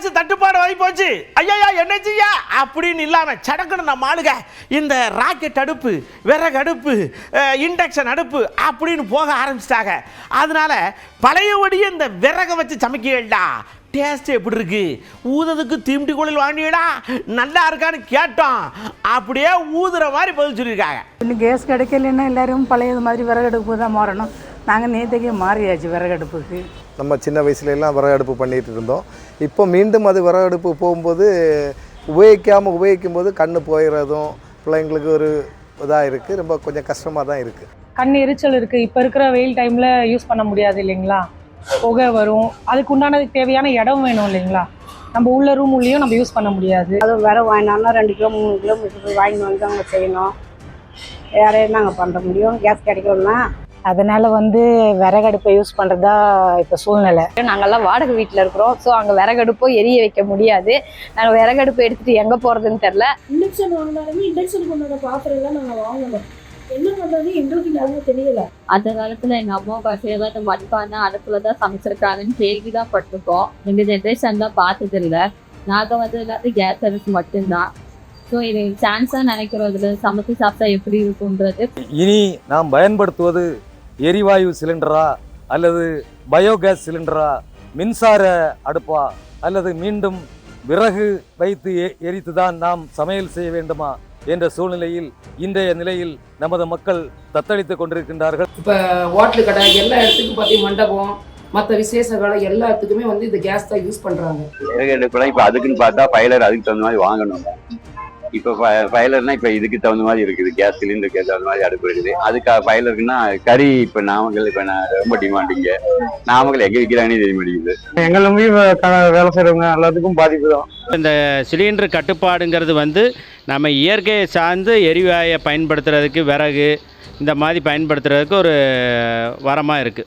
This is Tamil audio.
கேஸ் தட்டுப்பாடு ஆகி போச்சு, ஐயா என்ன செய்ய அப்படின்னு இல்லாமல் சடக்குன்னு நம்ம ஆளுங்க இந்த ராக்கெட் அடுப்பு, விறகு அடுப்பு, இண்டக்ஷன் அடுப்பு அப்படின்னு போக ஆரம்பிச்சிட்டாங்க. அதனால பழையபடியே இந்த விறகை வச்சு சமைக்கலடா, டேஸ்ட் எப்படி இருக்கு, ஊதுறதுக்கு தீம்டி குழல் வாங்கிடா, நல்லா இருக்கான்னு கேட்டோம். அப்படியே ஊதுற மாதிரி பதில் சொல்லியிருக்காங்க. இன்னும் கேஸ் கிடைக்கலன்னா எல்லாரும் பழையது மாதிரி விறகடுப்பு தான் மாறணும். நாங்கள் நேற்றுக்கே மாறியாச்சு விறகடுப்புக்கு. நம்ம சின்ன வயசுலலாம் விறகடுப்பு பண்ணிகிட்டு இருந்தோம். இப்போ மீண்டும் அது விறகடுப்பு போகும்போது உபயோகிக்கும் போது கண்ணு போயிடுறதும் பிள்ளைங்களுக்கு ஒரு இதாக இருக்குது. ரொம்ப கொஞ்சம் கஷ்டமாக தான் இருக்குது. கண் எரிச்சல் இருக்குது. இப்போ இருக்கிற வெயில் டைமில் யூஸ் பண்ண முடியாது இல்லைங்களா, புகை வரும். அதுக்கு உண்டான தேவையான இடம் வேணும் இல்லைங்களா, நம்ம உள்ள ரூம் உள்ளேயும் நம்ம யூஸ் பண்ண முடியாது. அதுவும் வேற வாங்கினாலும் 2 கிலோ 3 கிலோமீட்டர் போய் வாங்கி வந்து அவங்க செய்யணும். வேற நாங்கள் பண்ண முடியும் கேஸ் கிடைக்கணும்னா. அதனால விறகடுப்பை யூஸ் பண்ணுறதா இப்போ சூழ்நிலை. நாங்கள்லாம் வாடகை வீட்டில் இருக்கிறோம். ஸோ அங்கே விறகடுப்போ எரிய வைக்க முடியாது. நாங்கள் விறகடுப்பு எடுத்துகிட்டு எங்கே போகிறதுன்னு தெரில. இண்டக்ஷன் வாங்கினாலுமே இண்டக்ஷனுக்கு உண்டான பாத்திரம் நாங்கள் வாங்கணும். என்ன பண்ணுறது எங்களுக்கு யாருமே தெரியல. அந்த காலத்தில் எங்கள் அம்மா பசங்க தான் மண்பானை அடுப்பில் தான் சமைச்சிருக்காங்கன்னு கேள்வி தான் பட்டிருக்கோம். எங்கள் ஜென்ரேஷன் தான் பார்த்தது இல்லை. நாங்கள் எல்லாத்தையும் கேஸ் அடுப்பு மட்டும்தான். ஸோ இது சான்ஸாக நினைக்கிறோம், இதில் சமைச்சு சாப்பிட்டா எப்படி இருக்குன்றது. இனி நாம் பயன்படுத்துவது எரிவாயு சிலிண்டரா அல்லது பயோகேஸ் சிலிண்டரா, மின்சார அடுப்பா அல்லது மீண்டும் விறகு வைத்து எரித்து தான் நாம் சமையல் செய்ய வேண்டுமா என்ற சூழ்நிலையில் இன்றைய நிலையில் நமது மக்கள் தத்தளித்து கொண்டிருக்கின்றார்கள். இப்போ ஹோட்டலு கடை எல்லா இடத்துக்கும் பார்த்தீங்கன்னா மண்டபம் மற்ற விசேஷ காலம் எல்லா இடத்துக்குமே இந்த கேஸ் தான் யூஸ் பண்ணுறாங்க. விறகு அடுப்புலாம் இப்போ அதுக்குன்னு பார்த்தா ஃபைலர் அதுக்கு தகுந்த மாதிரி வாங்கணும். இப்போ ஃபைலர்னா இப்போ இதுக்கு தகுந்த மாதிரி இருக்குது, கேஸ் சிலிண்டருக்கு தகுந்த மாதிரி அடுப்பு இருக்குது. அதுக்கு ஃபைலருக்குன்னா கறி இப்போ நாமக்கல் இப்போ ரொம்ப டிமாண்டிங்க. நாமக்கல் எங்கே விற்கிறாங்கன்னு தெரிய மாட்டேங்குது. எங்களுமே வேலை செய்கிறவங்க எல்லாத்துக்கும் பாதிப்பு தான். இந்த சிலிண்டர் கட்டுப்பாடுங்கிறது நம்ம இயற்கையை சார்ந்து எரிவாயை பயன்படுத்துறதுக்கு, விறகு இந்த மாதிரி பயன்படுத்துறதுக்கு ஒரு வரமாக இருக்குது.